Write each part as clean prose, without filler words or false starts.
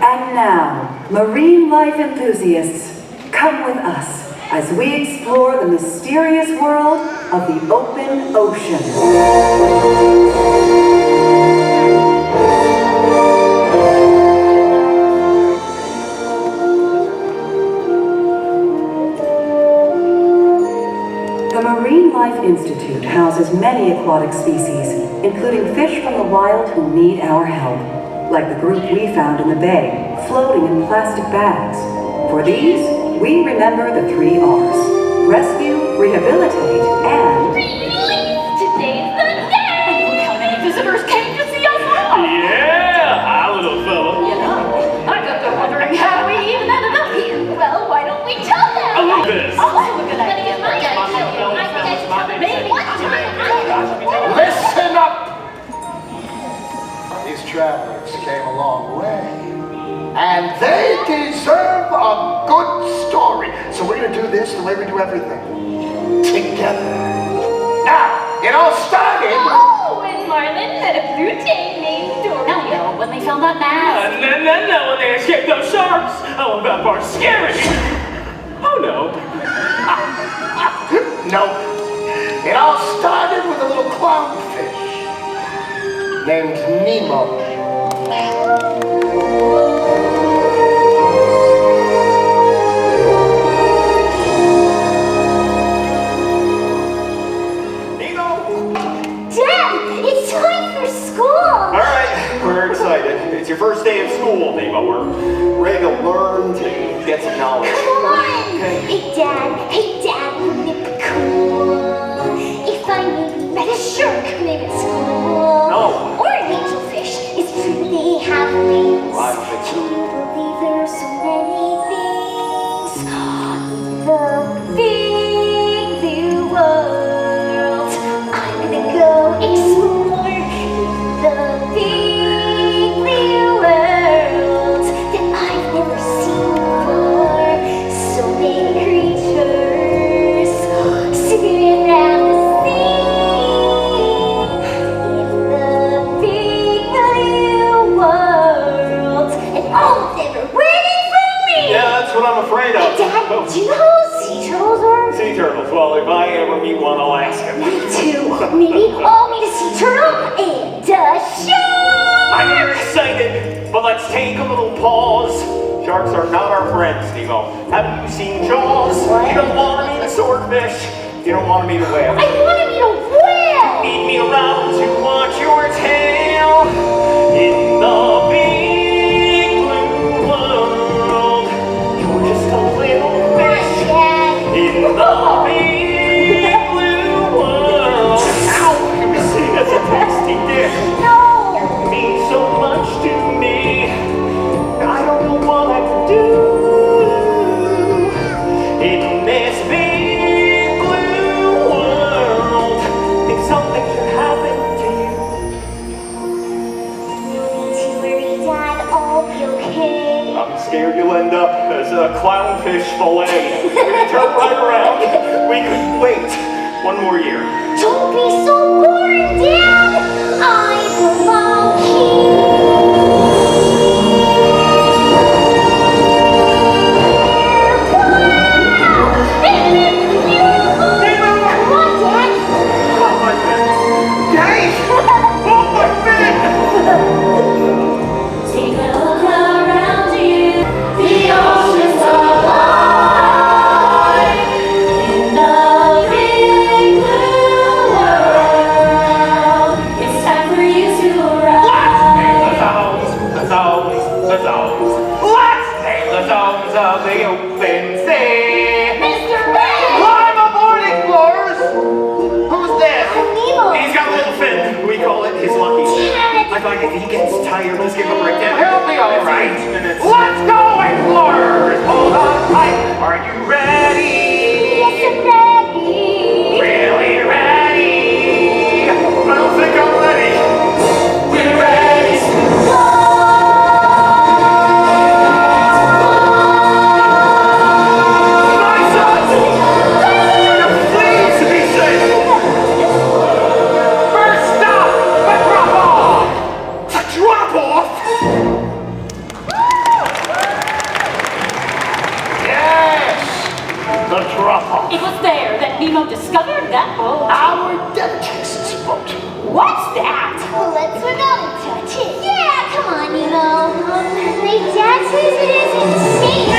And now, marine life enthusiasts, come with us as we explore the mysterious world of the open ocean. The Marine Life Institute houses many aquatic species, including fish from the wild who need our help, like the group we found in the bay, floating in plastic bags. For these, we remember the 3 R's: rescue, rehabilitate, and... Today's the day! And look how many visitors came to see us all! Yeah, hi little fella. You know, I bet they're wondering how we even ended up here. Well, why don't we tell them? I love this. Oh, that's a good idea. Listen up! These travelers came a long way, and they deserve a good story. So we're going to do this the way we do everything. Together. Now, it all started... Oh, when Marlin met a blue jay named Dory. No, when they found that mask. No, when they escaped those sharks. Oh, that part's scary. Oh, no. No. It all started with a little clownfish named Nemo. Dad, it's time for school. All right, we're excited. It's your first day of school, Nemo. We're ready to learn, to get some knowledge. Come on. Okay. Hey, Dad, wouldn't it be cool if I maybe met a shark named at school? No. Or an angelfish. It's true they have wings. I don't think so. Can you believe there are so many things? The big blue world. I'm gonna go explore the big blue world that I've never seen before. So many creatures swimming around the sea in the big blue world, and all of them are waiting for me. Yeah, that's what I'm afraid of. Dad, Oh, do you know who sea turtles are? sea turtles. Well, if I ever meet one, I'll ask him. Me too. Maybe I'll meet a sea turtle and a shark. I'm very excited, but let's take a little pause. Sharks are not our friends, Nemo. Haven't you seen Jaws? What? You don't want to meet a swordfish. You don't want to meet a whale. I want to meet a whale. Meet me around to watch your tail in the big blue world. You're just a little fish Dad. in the big blue world. Ow! You see, that's a tasty dish. No. You mean so much to me. I don't know what I'd do in this big blue world if something should happen to you. Don't you worry, Dad. I'll be okay. I'm scared you'll end up as a clownfish fillet. We can turn right around. We could wait one more year. Don't be so boring, Dad. I belong here. Wow! Isn't it beautiful? Come on, Dad. Oh, my fin! Dave! Oh, my fin! Take a look around you. The ocean's alive in the big blue world. It's time for you to arrive. The zones. Let's take the zones of the open sea. Mr. Ray! Climb aboard, explorers! Who's this? Nemo! He's got a little fin. We call it his lucky fin. I find if he gets tired, let's give him a break down. He'll be all right. Let's go, explorers! Hold on tight. Are you ready? Yes, I'm ready. Really ready? I don't think I'm ready. We're ready. Nice us! Please be safe. First stop, the drop off. The drop off? trouble. It was there that Nemo discovered that boat. Our dentist's boat. What's that? Let's swim out and touch it. Yeah, come on, Nemo. My dad says it isn't safe.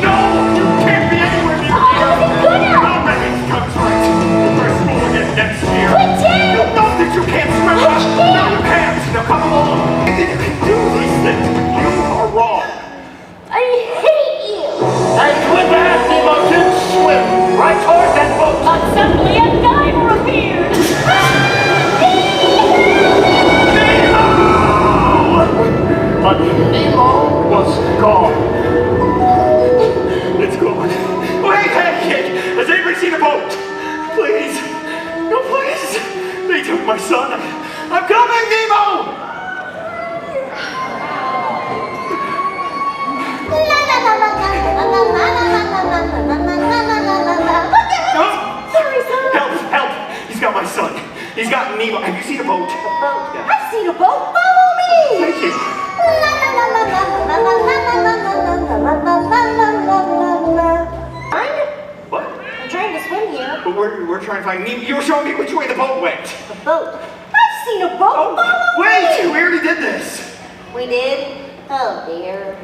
No! You can't be anywhere near Oh, I wasn't gonna. Our marriage comes right. The first school again next year. But Dad! You know that you can't swim. I can't. No, you can't. Now come along. You think you can do these things? You are wrong. I hate you. And with that, Nemo did swim right toward that boat. But suddenly a diver appeared. But Nemo was gone. It's gone. Wait, hey, has anybody seen a boat? Please. No, please. They took my son. I'm coming, Nemo! Sorry, son. Help, help. He's got my son. He's got Nemo. Have you seen a boat? I've seen a boat. Follow me. Thank you. What? I'm trying to swim here. But we're trying to find Nemo. You were showing me which way the boat went. A boat. I've seen a boat. Oh, Follow wait, me. we already did this. We did? Oh dear.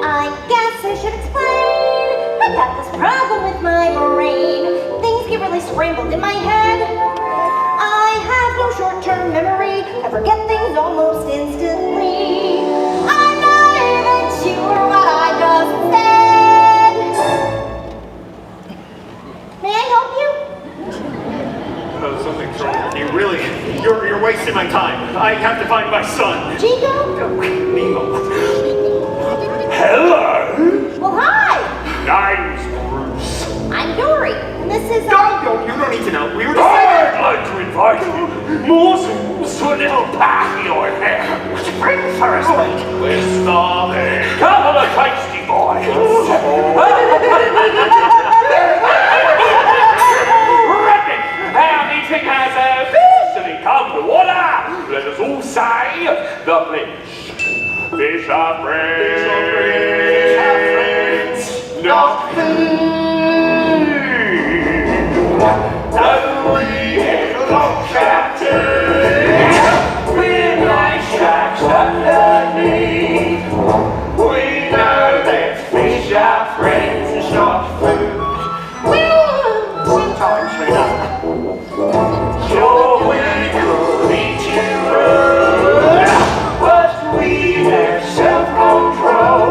I guess I should explain. I got this problem with my brain. Things get really scrambled in my head. I have no short-term memory. I forget things almost instantly. I'm not even sure what I just said. May I help you? Oh, something's wrong with you. Really, you're wasting my time. I have to find my son. Chico? Nemo. Hello. Well, hi. Name's Bruce. I'm Dory. And this is... You don't need to know. We were just I'd like to invite you, Morsels, to a little party I have. Spring first, mate. We're starving. Couple of tasty boys. Rabbit, our meeting has officially come to order. Let us all say the pledge. Fish are friends. Fish are friends. Not food. Only helicopter. We're like sharks underneath. We know that fish are friends, it's not food. Sometimes we don't. Sure, we could eat you up, but we have self-control.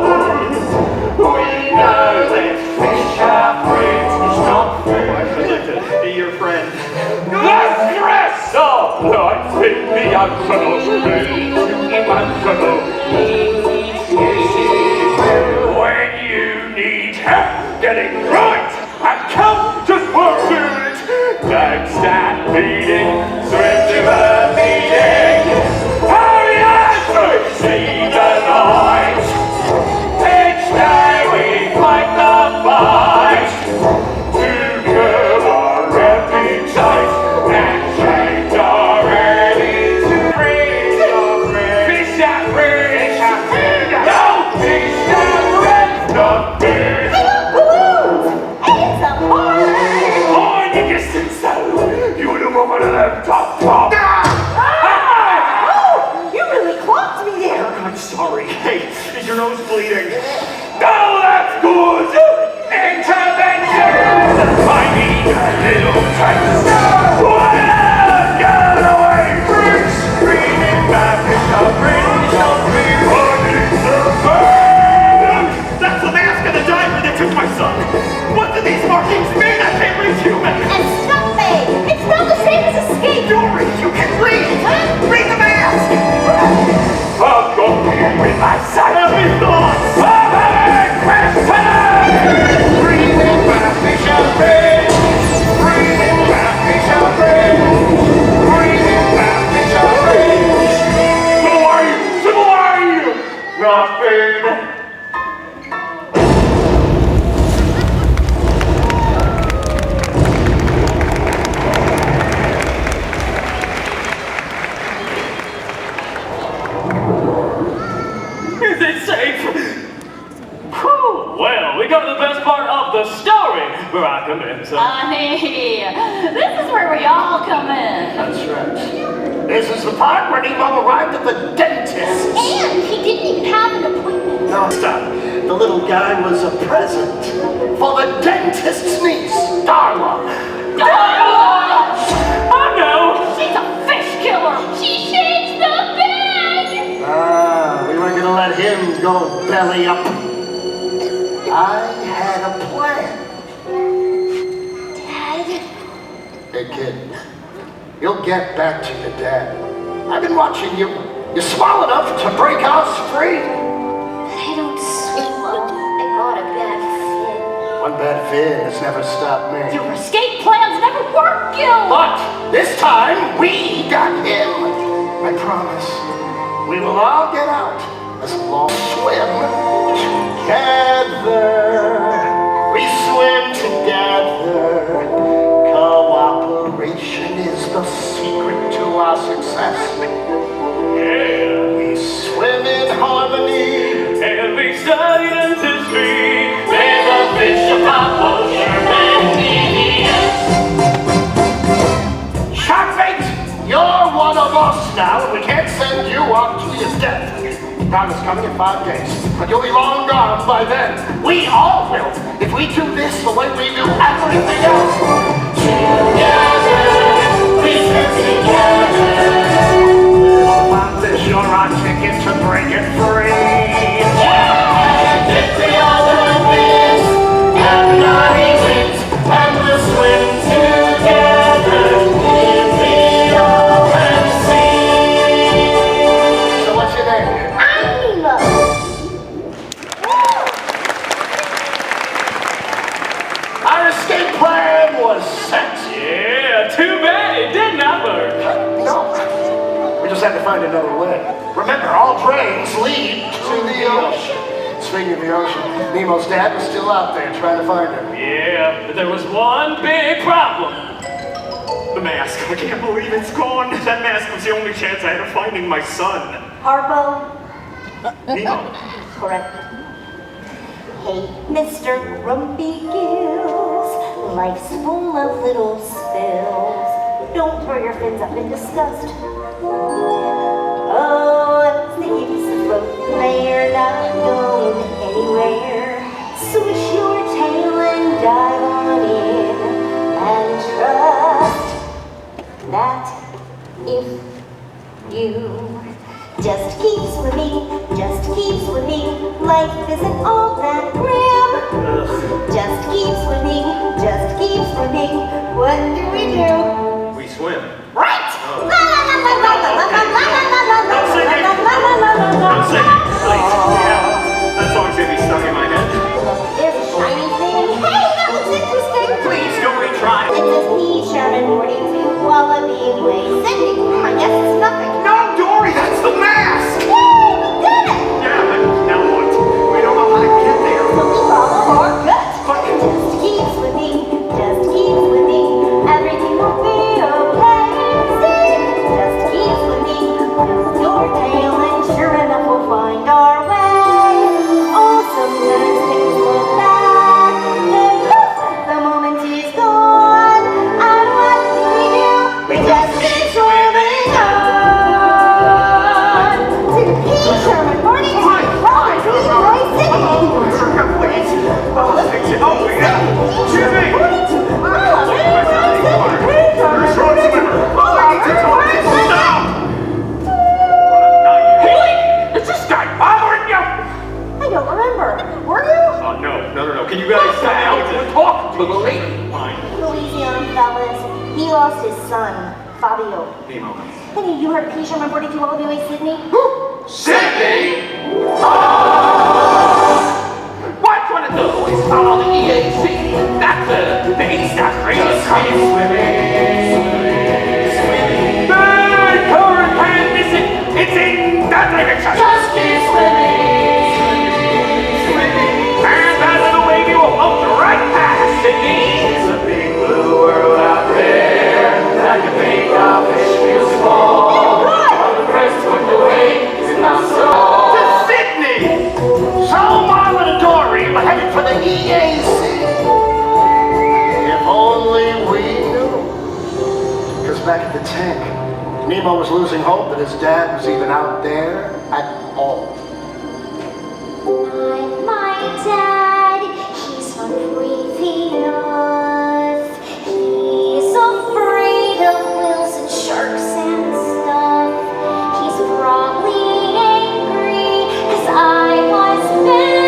We know that fish are friends, it's not food. I'd like to be your friend. Let's dress up like the emotional when you need help getting right and come just for a minute. Don't start beating, swim to a meeting. Hurry up to see the light. Each day we fight the fight to curb our appetite and change our attitude. Fish are friends, no fish are friends, not fish. It's a party! Mind your distance though, you're the woman of them top. Oh, you really clocked me there. I'm sorry. Hey, is your nose bleeding? No, that's good! Intervention! I need a little taste. Get away, Bruce! Screaming back in the British of That's the mask of the diver that took my son. What do these markings mean? I can't read human. And stop me! It's not the same as escape! Dory, you can read. Read the mask. I've got you in my sight! Every thought. Breathing back, fish are friends! Breathing back, fish are friends! Breathing back, fish are friends! Swim away! Nothing! Is it safe? Whew. Well, we go to the best part of the story, where I come in, so... Honey, this is where we all come in. That's right. This is the part where Nemo arrived at the dentist. And he didn't even have an appointment. No, stop. The little guy was a present for the dentist's niece, Darla. Darla! Oh no! She's a fish killer! She shakes the bag! Ah, we weren't gonna let him go belly up. I had a plan. Dad? Hey kid, you'll get back to your dad. I've been watching you. You're small enough to break us free. I don't swim well. I got a bad fit. One bad fin has never stopped me. Your escape plans never work, Gil! But this time, we got him. I promise. We will all get out as long as we swim together. We swim together. Cooperation is the secret to our success. Yeah! We swim in harmony. And we studied dentistry. There's a fish, a pop ocean, and Sharkbait, you're one of us now, and we can't send you off to your death. God is coming in 5 days, but you'll be long gone by then. We all will, if we do this the way we do everything else. Together, we stick together. Little fish, you're our ticket to break it free. Yeah! If we all do this, everybody wins, and we'll swim together in the open sea. So what's your name? I'm Nemo. Our escape plan was set. Yeah, too bad it did not work. No, we just had to find another way. Remember, all drains lead to the ocean. Speaking of the ocean, Nemo's dad was still out there trying to find him. Yeah, but there was one big problem. The mask. I can't believe it's gone. That mask was the only chance I had of finding my son. Harpo. Nemo. Correct. Hey, Mr. Grumpy Gills, life's full of little spills. Don't throw your fins up in disgust. Oh, as the hips float, they're not going anywhere. Swish your tail and dive on in, and trust that if you just keep swimming, life isn't all that grim. Just keep swimming, what do we do? We swim. Right! Oh. La la la la la la la la la la la I'm singing. la la la la la. I'm singing. Please. Yeah. That song's gonna be stuck in my head. There's a shiny thing. Hey, that looks interesting. Please don't retry. It says me, Sherman, morning to Wallaby Way. Sending. I guess it's nothing. No, Dory, that's the mask! Yay, we did it! Yeah, but now what? We don't know how to get there. So we follow our gut. But Just keep swimming, everything will be okay. See? Just keep swimming, use your tail, and sure enough we'll find our way. Oh, sometimes things look bad, then poof, the moment is gone. And what do? We just keep swimming on. To keep Sherman morning to Robert Lee Roy City. please. Oh, let's fix it. Oh, yeah. Jimmy! You're short swimmer. Stop! Haley! Is this guy bothering you? I don't remember. Were you? Oh, no. Can you guys stop out? Talk to the lady. Fine. Louisiana fellas. He lost his son, Fabio. Nemo. Hey, you heard Keisha reporting to all the way Sydney? Sydney? What's one of those? It's all the EAC. That's the East Australian swimming. Big current hand missing. It's in that direction. Just keep swimming. And that little wavy will float right past Sydney. It's a big blue world out there. Like a big fish feels small. All the rest went away. It's not so. To Sydney! So Marlin and Dory We're headed for the EAC. If only we knew. Because back at the tank, Nemo was losing hope that his dad was even out there at all. My dad, he's from breathing earth. He's afraid of whales and sharks and stuff. He's probably angry 'cause I was bad.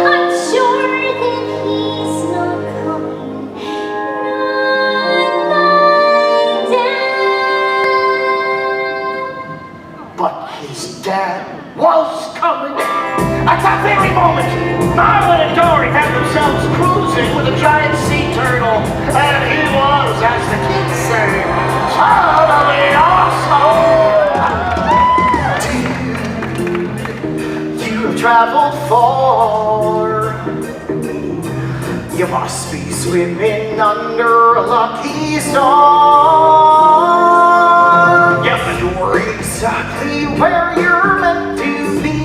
I'm sure that he's not coming. Not my dad. But his dad was coming. At that very moment, Marlin and Dory found themselves cruising with a giant sea turtle. And he was, as the kids say, totally awesome. Dude, you have traveled far. You must be swimming under a lucky star. Yeah, but you're exactly where you're meant to be.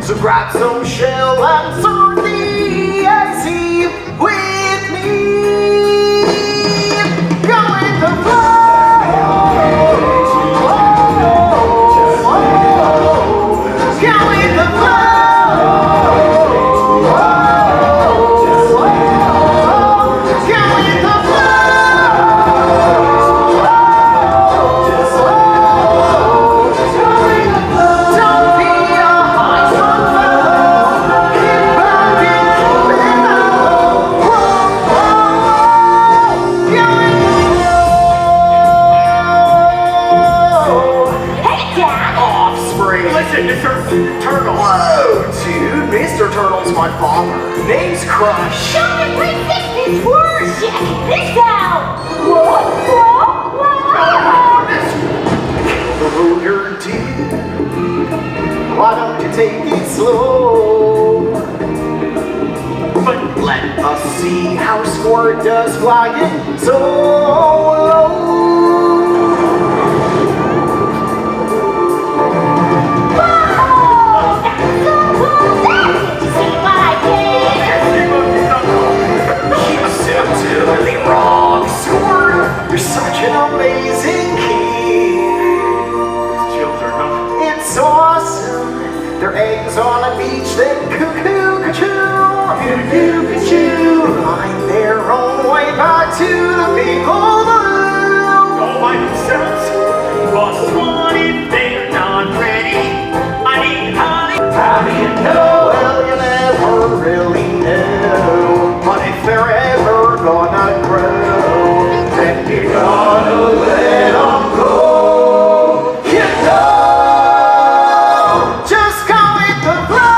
So grab some shell and surf the sea with me. Go with the flow. Go with the my father. Name's Crush. Don't resist this word! Check this out! The ruler did. Why don't you take it slow? But let us see how Squirt does flying so low. Really wrong, Squirt. You're such an amazing kid. Children, huh? It's so awesome. Their eggs on a beach, then cuckoo, cuckoo, find their own way back to the big old balloon. Don't mind themselves. But what if they're not ready? I need honey. How do you know? Well, you never really know. But if they're ever gonna grow, then you gotta let them go. You know, just go with the flow.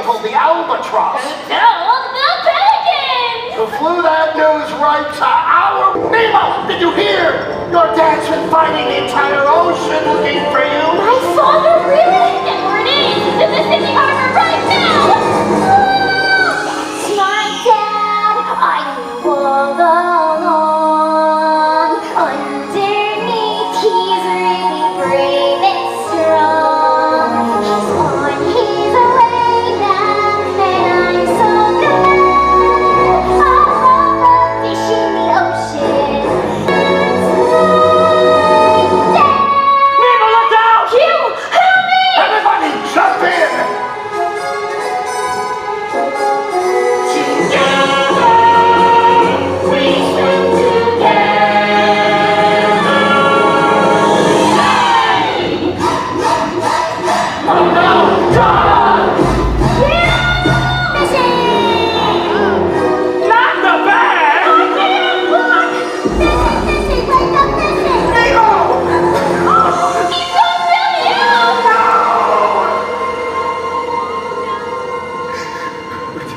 Go with the albatross. Told the pelican! Who flew that news right to our... Nemo, did you hear? Your dad's been fighting the entire ocean looking for you. My father, really? And where it is in the city harbor right now! That's my dad. I knew all along. Underneath, he's really brave and strong. He's on his way now, and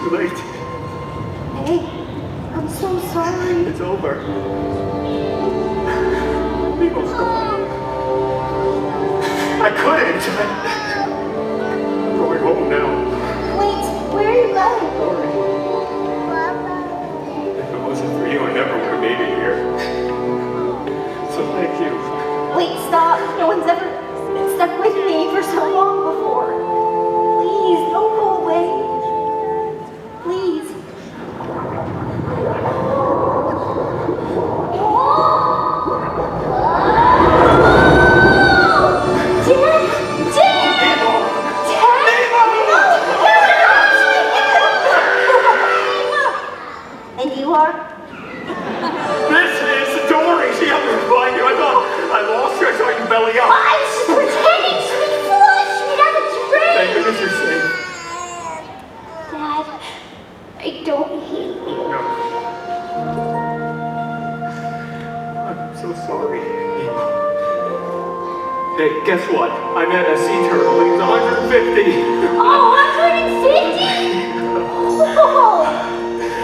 too late. Hey, I'm so sorry. It's over. Nemo's gone. I couldn't. I'm going home now. Wait, where are you going? Dory, if it wasn't for you, I never would have made it here. So thank you. Wait, stop. No one's ever stuck with me for so long before. Please, don't go away. Please. And you are? This is Dory. She helped me find you. I thought I lost you. I saw you belly up. I was just pretending to be flushed. We have a drink. Thank goodness you're safe. Dad, I don't hate you. No. I'm so sorry. Hey, guess what? I met a sea turtle. He was 150. Oh, 150? Oh.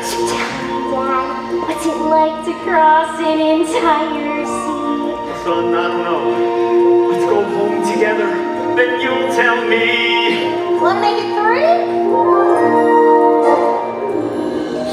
So tell me, Dad, what's it like to cross an entire sea? Son, I don't know. Let's go home together. Then you'll tell me. Wanna make it 3?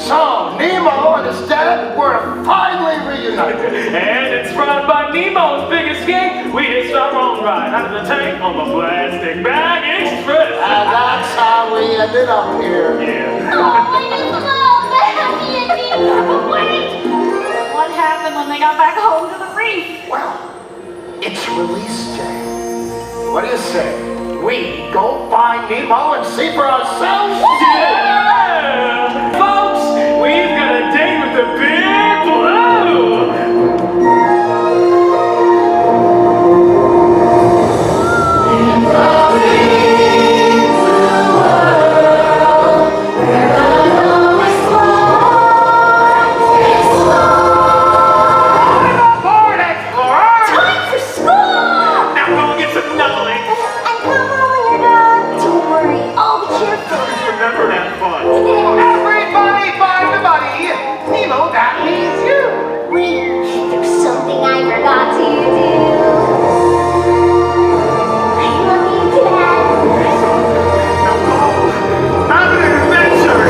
So, Nemo and his dad were finally reunited. And inspired by Nemo's biggest gang, we hitched our own ride out of the tank on the plastic bag express. And that's how we ended up here. Yeah. Oh, I just love the happy ending. But wait, what happened when they got back home to the reef? Well, it's release day. What do you say? We go find Nemo and see for ourselves? Yeah! Folks, we've got a date with the Big Blue! Time for school! Now go get some knuckling. And come on when you're done. Don't worry, I'll be cheerful. Remember that fun. Everybody find a buddy. Nemo, that means you. Wait, there's something I forgot to do. I love you, Dad. Now go. Have an adventure.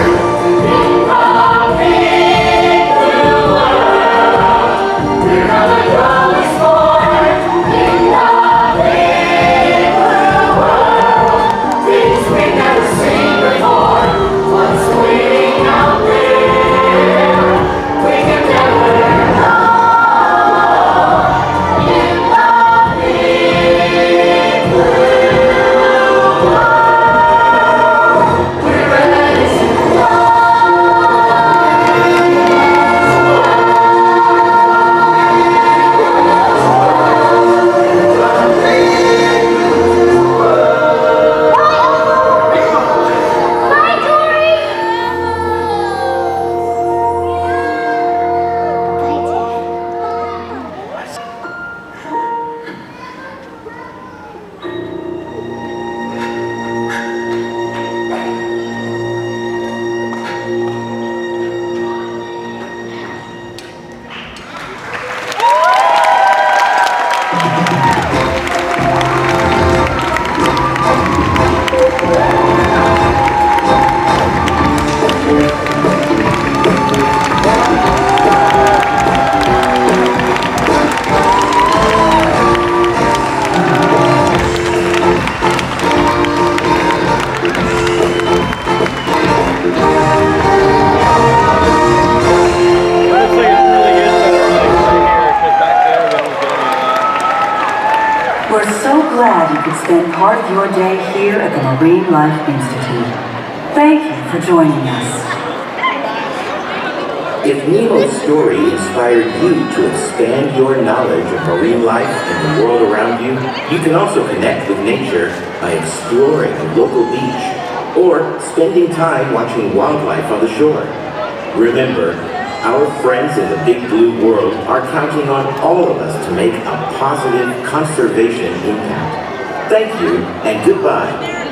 Bye, Dory. Bye, Dad. We're so glad you could spend part of your day here at the Marine Life Institute. Thank you for joining us. If Nemo's story inspired you to expand your knowledge of marine life and the world around you, you can also connect with nature by exploring a local beach or spending time watching wildlife on the shore. Remember, our friends in the big blue world are counting on all of us to make a positive conservation impact. Thank you and goodbye.